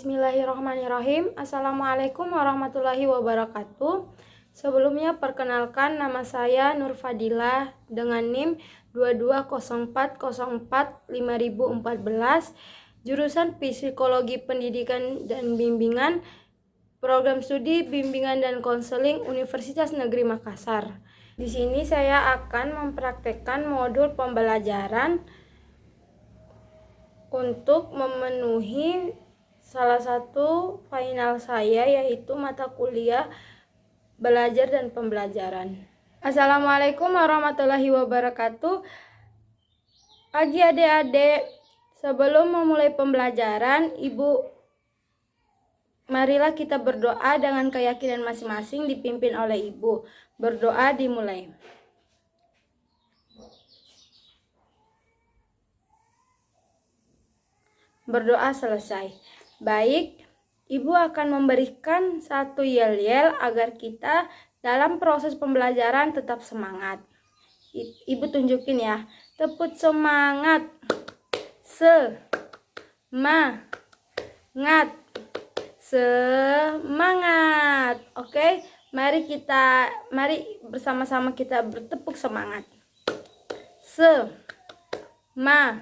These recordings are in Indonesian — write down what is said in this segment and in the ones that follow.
Bismillahirrahmanirrahim. Assalamualaikum warahmatullahi wabarakatuh. Sebelumnya perkenalkan, nama saya Nur Fadilah dengan NIM 2204045014, jurusan Psikologi Pendidikan dan Bimbingan, Program Studi Bimbingan dan Konseling Universitas Negeri Makassar. Di sini saya akan mempraktekkan modul pembelajaran untuk memenuhi salah satu final saya, yaitu mata kuliah belajar dan pembelajaran. Assalamualaikum warahmatullahi wabarakatuh. Pagi adik-adik, sebelum memulai pembelajaran, marilah kita berdoa dengan keyakinan masing-masing dipimpin oleh Ibu. Berdoa dimulai. Berdoa selesai. Baik, Ibu akan memberikan satu yel-yel agar kita dalam proses pembelajaran tetap semangat. Ibu tunjukin ya. Tepuk semangat. Semangat. Semangat. Oke, mari bersama-sama kita bertepuk semangat. Semangat.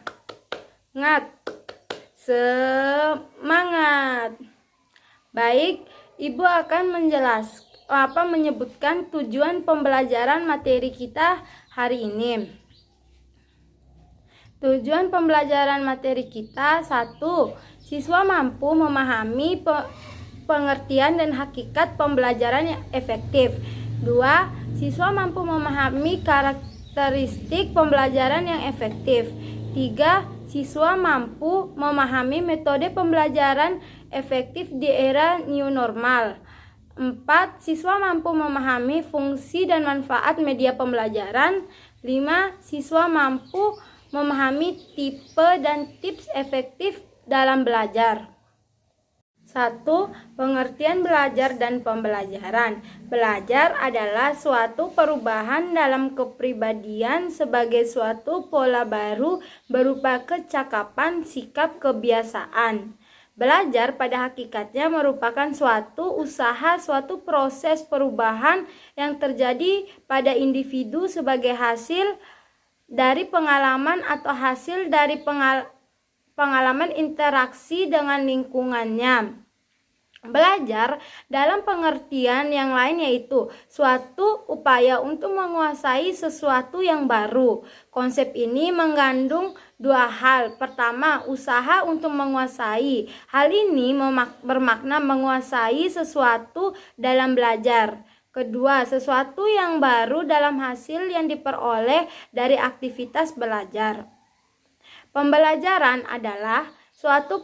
Semangat. Baik, Ibu akan menyebutkan tujuan pembelajaran materi kita hari ini. Tujuan pembelajaran materi kita: 1. Siswa mampu memahami pengertian dan hakikat pembelajaran yang efektif. 2. Siswa mampu memahami karakteristik pembelajaran yang efektif. 3. Siswa mampu memahami metode pembelajaran efektif di era new normal. 4. Siswa mampu memahami fungsi dan manfaat media pembelajaran. 5. Siswa mampu memahami tipe dan tips efektif dalam belajar. 1. Pengertian belajar dan pembelajaran. Belajar adalah suatu perubahan dalam kepribadian sebagai suatu pola baru berupa kecakapan, sikap, kebiasaan. Belajar pada hakikatnya merupakan suatu usaha, suatu proses perubahan yang terjadi pada individu sebagai hasil dari pengalaman atau hasil dari pengalaman interaksi dengan lingkungannya. Belajar dalam pengertian yang lain yaitu suatu upaya untuk menguasai sesuatu yang baru. Konsep ini mengandung dua hal. Pertama, usaha untuk menguasai. Hal ini bermakna menguasai sesuatu dalam belajar. Kedua, sesuatu yang baru dalam hasil yang diperoleh dari aktivitas belajar. Pembelajaran adalah suatu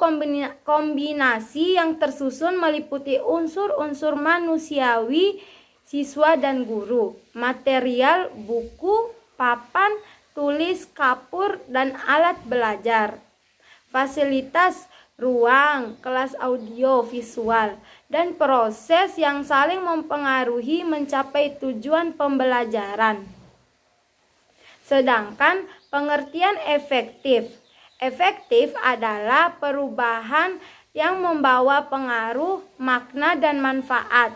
kombinasi yang tersusun meliputi unsur-unsur manusiawi, siswa dan guru, material, buku, papan, tulis, kapur, dan alat belajar, fasilitas, ruang, kelas audio, visual, dan proses yang saling mempengaruhi mencapai tujuan pembelajaran. Sedangkan pengertian efektif adalah perubahan yang membawa pengaruh, makna, dan manfaat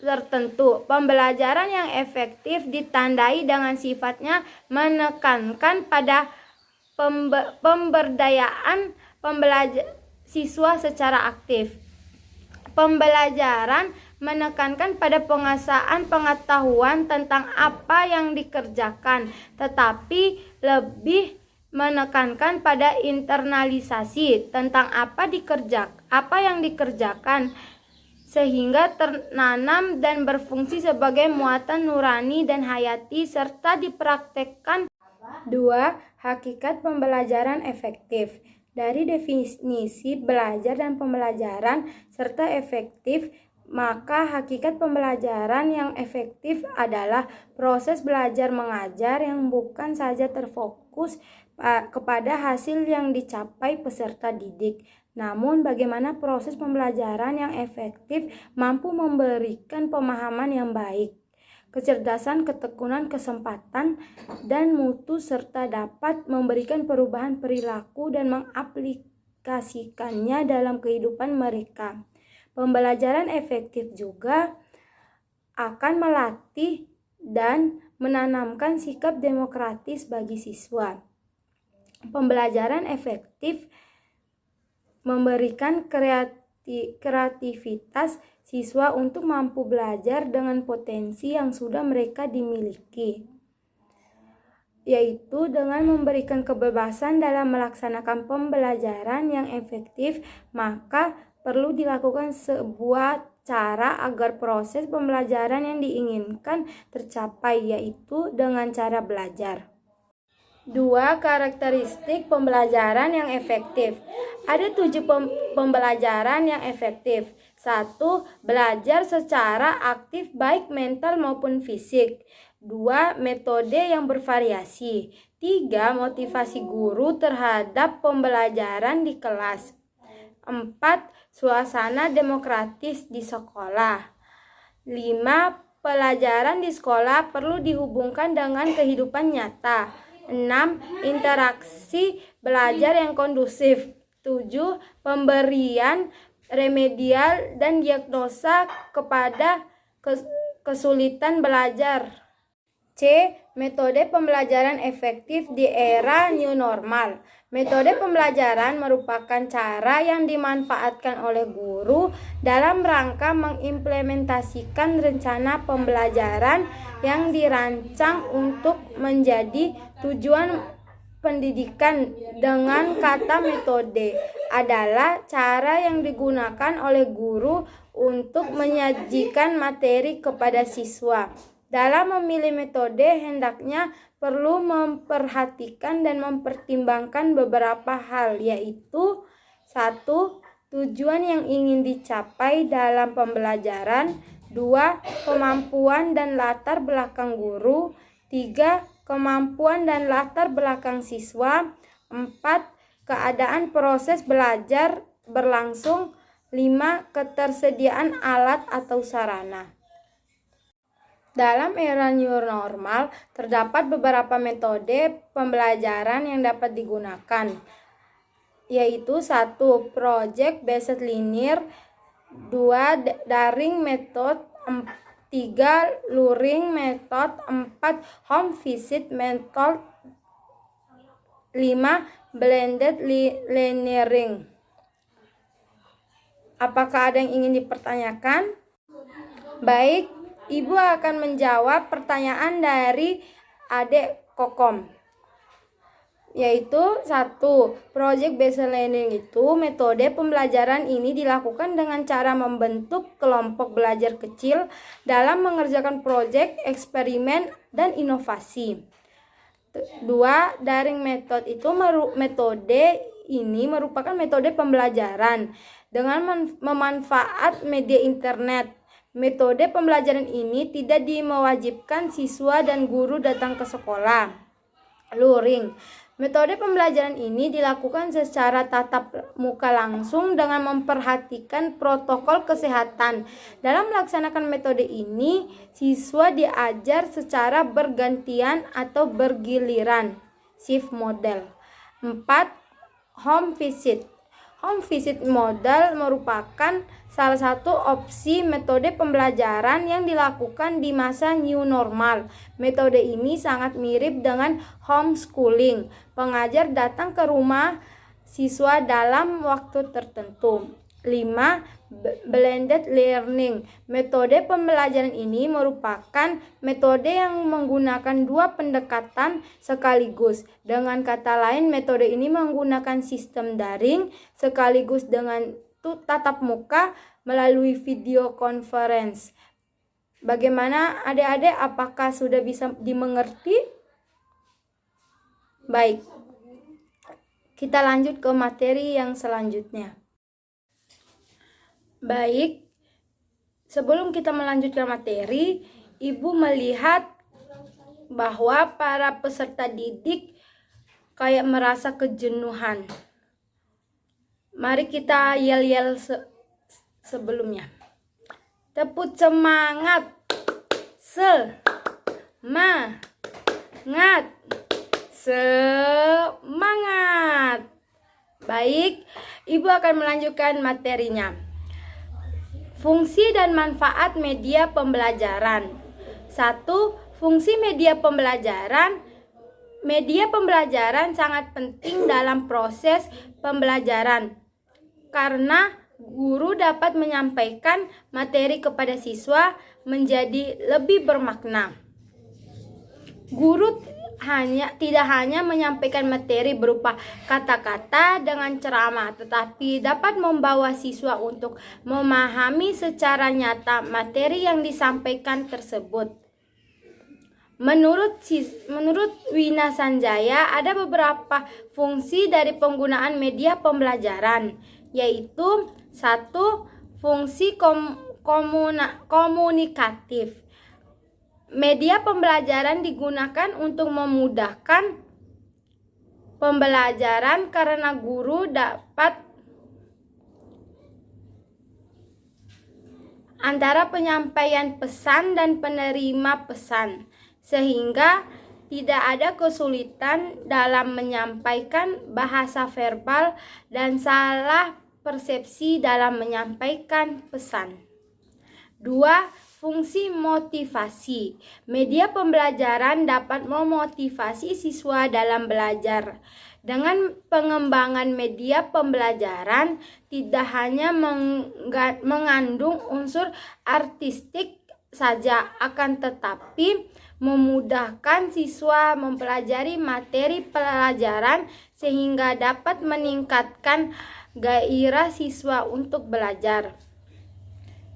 tertentu. Pembelajaran yang efektif ditandai dengan sifatnya menekankan pada pemberdayaan siswa secara aktif. Pembelajaran menekankan pada penguasaan pengetahuan tentang apa yang dikerjakan, tetapi lebih menekankan pada internalisasi tentang apa yang dikerjakan, sehingga tertanam dan berfungsi sebagai muatan nurani dan hayati serta dipraktekkan. 2. Hakikat pembelajaran efektif. Dari definisi belajar dan pembelajaran serta efektif, maka hakikat pembelajaran yang efektif adalah proses belajar mengajar yang bukan saja terfokus kepada hasil yang dicapai peserta didik, namun bagaimana proses pembelajaran yang efektif mampu memberikan pemahaman yang baik, kecerdasan, ketekunan, kesempatan, dan mutu serta dapat memberikan perubahan perilaku dan mengaplikasikan mengaplikasikannya dalam kehidupan mereka. Pembelajaran efektif juga akan melatih dan menanamkan sikap demokratis bagi siswa. Pembelajaran efektif memberikan kreativitas siswa untuk mampu belajar dengan potensi yang sudah mereka dimiliki, yaitu dengan memberikan kebebasan dalam melaksanakan pembelajaran yang efektif. Maka perlu dilakukan sebuah cara agar proses pembelajaran yang diinginkan tercapai, yaitu dengan cara belajar. 2. Karakteristik pembelajaran yang efektif. Ada 7 pembelajaran yang efektif. 1. Belajar secara aktif baik mental maupun fisik. 2. Metode yang bervariasi. 3. Motivasi guru terhadap pembelajaran di kelas. 4. Suasana demokratis di sekolah. 5. Pelajaran di sekolah perlu dihubungkan dengan kehidupan nyata. 6. Interaksi belajar yang kondusif. 7. Pemberian remedial dan diagnosa kepada kesulitan belajar. C. Metode pembelajaran efektif di era new normal. Metode pembelajaran merupakan cara yang dimanfaatkan oleh guru dalam rangka mengimplementasikan rencana pembelajaran yang dirancang untuk menjadi tujuan pendidikan. Dengan kata metode adalah cara yang digunakan oleh guru untuk menyajikan materi kepada siswa. Dalam memilih metode, hendaknya perlu memperhatikan dan mempertimbangkan beberapa hal, yaitu 1. Tujuan yang ingin dicapai dalam pembelajaran. 2. Kemampuan dan latar belakang guru. 3. Kemampuan dan latar belakang siswa. 4. Keadaan proses belajar berlangsung. 5. Ketersediaan alat atau sarana. Dalam era new normal, terdapat beberapa metode pembelajaran yang dapat digunakan, yaitu 1. Project based linear. 2. Daring method. 3. Luring method. 4. Home visit method. 5. Blended learning. Apakah ada yang ingin dipertanyakan? Baik, Ibu akan menjawab pertanyaan dari Adik Kokom, yaitu 1. Project based learning itu metode pembelajaran ini dilakukan dengan cara membentuk kelompok belajar kecil dalam mengerjakan proyek, eksperimen, dan inovasi. 2. Daring method itu metode ini merupakan metode pembelajaran dengan memanfaat media internet. Metode pembelajaran ini tidak mewajibkan siswa dan guru datang ke sekolah. Luring. Metode pembelajaran ini dilakukan secara tatap muka langsung dengan memperhatikan protokol kesehatan. Dalam melaksanakan metode ini, siswa diajar secara bergantian atau bergiliran, shift model. 4. Home visit. Home visit model merupakan salah satu opsi metode pembelajaran yang dilakukan di masa new normal. Metode ini sangat mirip dengan homeschooling. Pengajar datang ke rumah siswa dalam waktu tertentu. 5. Blended learning. Metode pembelajaran ini merupakan metode yang menggunakan dua pendekatan sekaligus. Dengan kata lain, metode ini menggunakan sistem daring sekaligus dengan tatap muka melalui video conference. Bagaimana adik-adik, apakah sudah bisa dimengerti? Baik, kita lanjut ke materi yang selanjutnya. Baik, sebelum kita melanjutkan materi, Ibu melihat bahwa para peserta didik kayak merasa kejenuhan. Mari kita yel-yel sebelumnya. Tepuk semangat. Semangat. Baik, Ibu akan melanjutkan materinya. Fungsi dan manfaat media pembelajaran. 1. Fungsi media pembelajaran. Media pembelajaran sangat penting dalam proses pembelajaran karena guru dapat menyampaikan materi kepada siswa menjadi lebih bermakna. Guru tidak hanya menyampaikan materi berupa kata-kata dengan ceramah, tetapi dapat membawa siswa untuk memahami secara nyata materi yang disampaikan tersebut. Menurut Wina Sanjaya, ada beberapa fungsi dari penggunaan media pembelajaran, yaitu 1. Fungsi komunikatif. Media pembelajaran digunakan untuk memudahkan pembelajaran karena guru dapat antara penyampaian pesan dan penerima pesan, sehingga tidak ada kesulitan dalam menyampaikan bahasa verbal dan salah persepsi dalam menyampaikan pesan. 2. Fungsi motivasi. Media pembelajaran dapat memotivasi siswa dalam belajar. Dengan pengembangan media pembelajaran tidak hanya mengandung unsur artistik saja, akan tetapi memudahkan siswa mempelajari materi pelajaran sehingga dapat meningkatkan gairah siswa untuk belajar.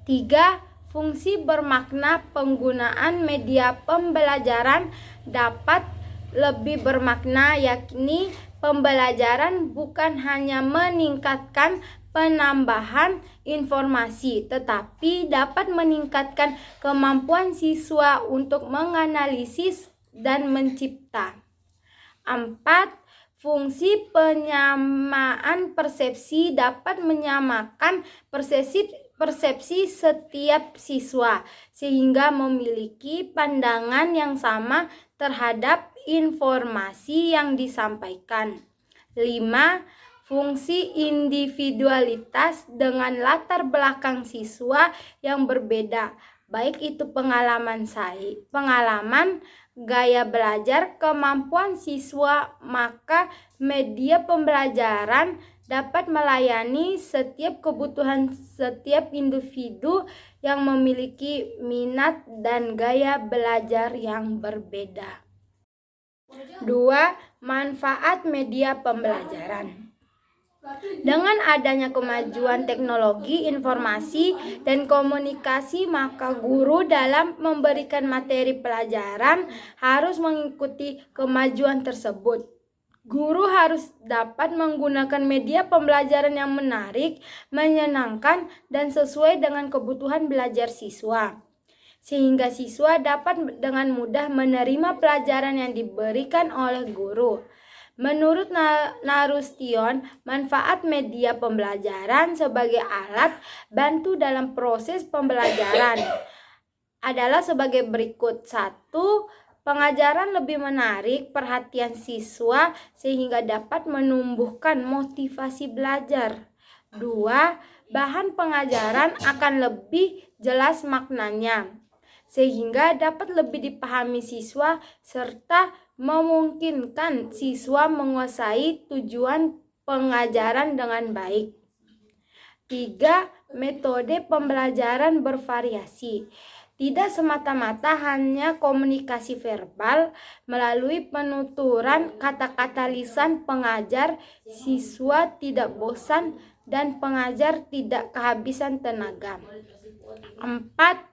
3. Fungsi bermakna. Penggunaan media pembelajaran dapat lebih bermakna, yakni pembelajaran bukan hanya meningkatkan penambahan informasi, tetapi dapat meningkatkan kemampuan siswa untuk menganalisis dan mencipta. 4. Fungsi penyamaan persepsi dapat menyamakan persepsi setiap siswa sehingga memiliki pandangan yang sama terhadap informasi yang disampaikan. 5. Fungsi individualitas. Dengan latar belakang siswa yang berbeda, baik itu pengalaman, gaya belajar, kemampuan siswa, maka media pembelajaran dapat melayani setiap kebutuhan setiap individu yang memiliki minat dan gaya belajar yang berbeda. 2. Manfaat media pembelajaran. Dengan adanya kemajuan teknologi informasi dan komunikasi, maka guru dalam memberikan materi pelajaran harus mengikuti kemajuan tersebut. Guru harus dapat menggunakan media pembelajaran yang menarik, menyenangkan, dan sesuai dengan kebutuhan belajar siswa, sehingga siswa dapat dengan mudah menerima pelajaran yang diberikan oleh guru. Menurut Narustion, manfaat media pembelajaran sebagai alat bantu dalam proses pembelajaran adalah sebagai berikut. 1. Pengajaran lebih menarik perhatian siswa sehingga dapat menumbuhkan motivasi belajar. 2. Bahan pengajaran akan lebih jelas maknanya sehingga dapat lebih dipahami siswa serta memungkinkan siswa menguasai tujuan pengajaran dengan baik. 3. Metode pembelajaran bervariasi. Tidak semata-mata hanya komunikasi verbal. Melalui penuturan kata-kata lisan pengajar, siswa tidak bosan dan pengajar tidak kehabisan tenaga. 4.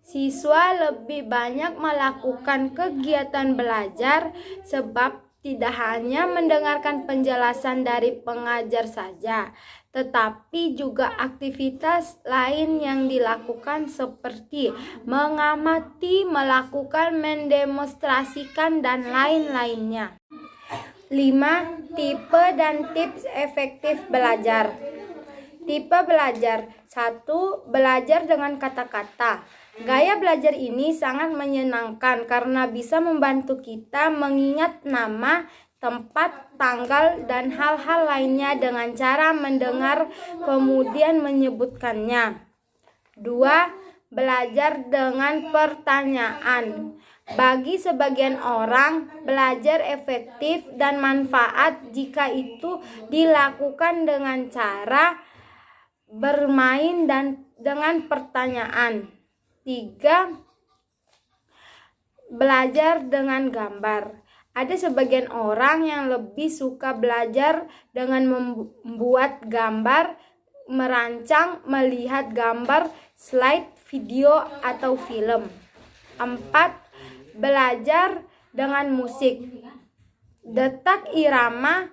Siswa lebih banyak melakukan kegiatan belajar sebab tidak hanya mendengarkan penjelasan dari pengajar saja, tetapi juga aktivitas lain yang dilakukan seperti mengamati, melakukan, mendemonstrasikan, dan lain-lainnya. 5. Tipe dan tips efektif belajar. Tipe belajar. 1. Belajar dengan kata-kata. Gaya belajar ini sangat menyenangkan karena bisa membantu kita mengingat nama, tempat, tanggal, dan hal-hal lainnya dengan cara mendengar kemudian menyebutkannya. 2. Belajar dengan pertanyaan. Bagi sebagian orang, belajar efektif dan manfaat jika itu dilakukan dengan cara bermain dan dengan pertanyaan. 3. Belajar dengan gambar. Ada sebagian orang yang lebih suka belajar dengan membuat gambar, merancang, melihat gambar, slide, video, atau film. 4. Belajar dengan musik. Detak irama,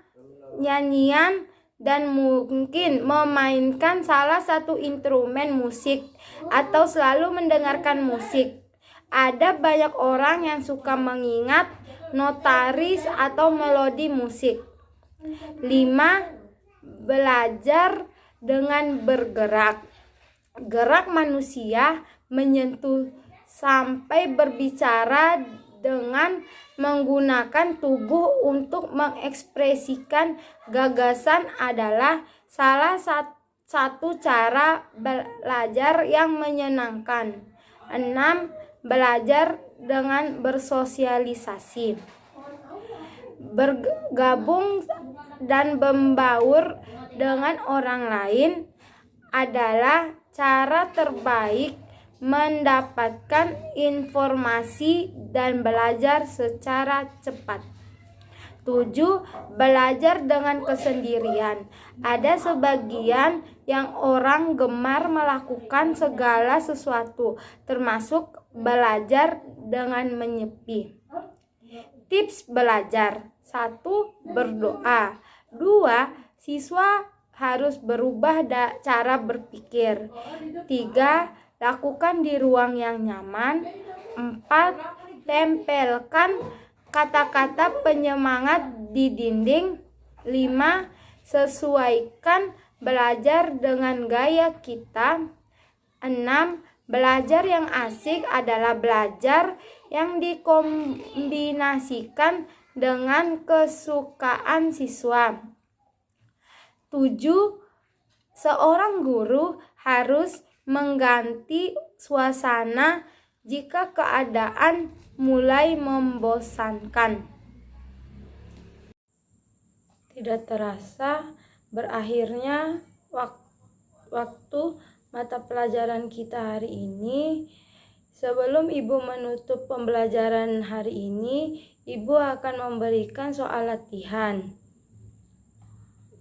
nyanyian, dan mungkin memainkan salah satu instrumen musik atau selalu mendengarkan musik. Ada banyak orang yang suka mengingat notaris atau melodi musik. 5. Belajar dengan bergerak. Gerak manusia menyentuh sampai berbicara dengan menggunakan tubuh untuk mengekspresikan gagasan adalah salah satu cara belajar yang menyenangkan. 6. Belajar dengan bersosialisasi. Bergabung dan membaur dengan orang lain adalah cara terbaik mendapatkan informasi dan belajar secara cepat. 7. Belajar dengan kesendirian. Ada sebagian yang orang gemar melakukan segala sesuatu, termasuk belajar dengan menyepi. Tips belajar. 1. Berdoa. 2. Siswa harus berubah cara berpikir. 3. Lakukan di ruang yang nyaman. 4. Tempelkan kata-kata penyemangat di dinding. 5. Sesuaikan belajar dengan gaya kita. 6. Belajar yang asik adalah belajar yang dikombinasikan dengan kesukaan siswa. 7. Seorang guru harus mengganti suasana jika keadaan mulai membosankan. Tidak terasa berakhirnya waktu mata pelajaran kita hari ini. Sebelum Ibu menutup pembelajaran hari ini, Ibu akan memberikan soal latihan.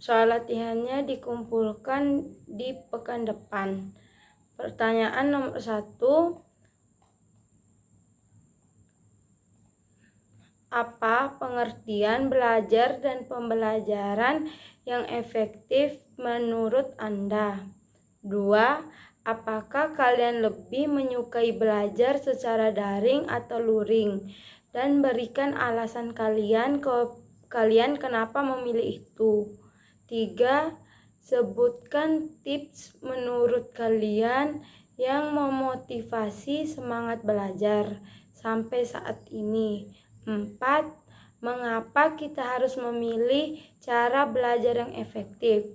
Soal latihannya dikumpulkan di pekan depan. Pertanyaan nomor 1. Apa pengertian belajar dan pembelajaran yang efektif menurut Anda? 2. Apakah kalian lebih menyukai belajar secara daring atau luring? Dan berikan alasan kalian kenapa memilih itu. 3. Sebutkan tips menurut kalian yang memotivasi semangat belajar sampai saat ini. 4. Mengapa kita harus memilih cara belajar yang efektif?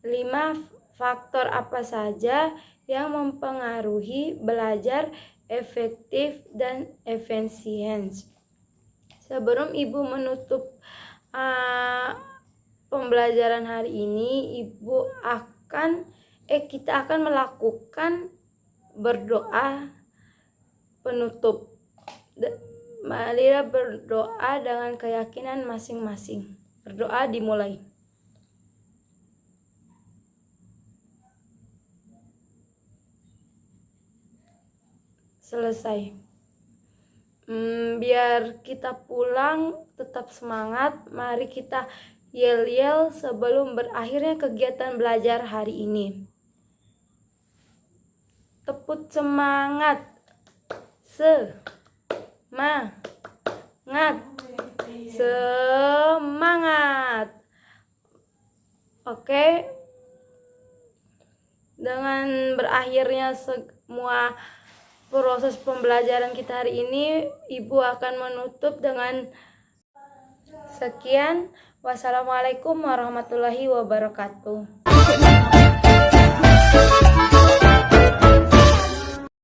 5. Faktor apa saja yang mempengaruhi belajar efektif dan efisien? Sebelum Ibu menutup pembelajaran hari ini, kita akan melakukan berdoa penutup. Marilah berdoa dengan keyakinan masing-masing. Berdoa dimulai. Selesai. Biar kita pulang tetap semangat. Mari kita yel-yel sebelum berakhirnya kegiatan belajar hari ini. Tepuk semangat. Semangat. Oke. Dengan berakhirnya semua proses pembelajaran kita hari ini, Ibu akan menutup dengan Sekian, wassalamualaikum warahmatullahi wabarakatuh.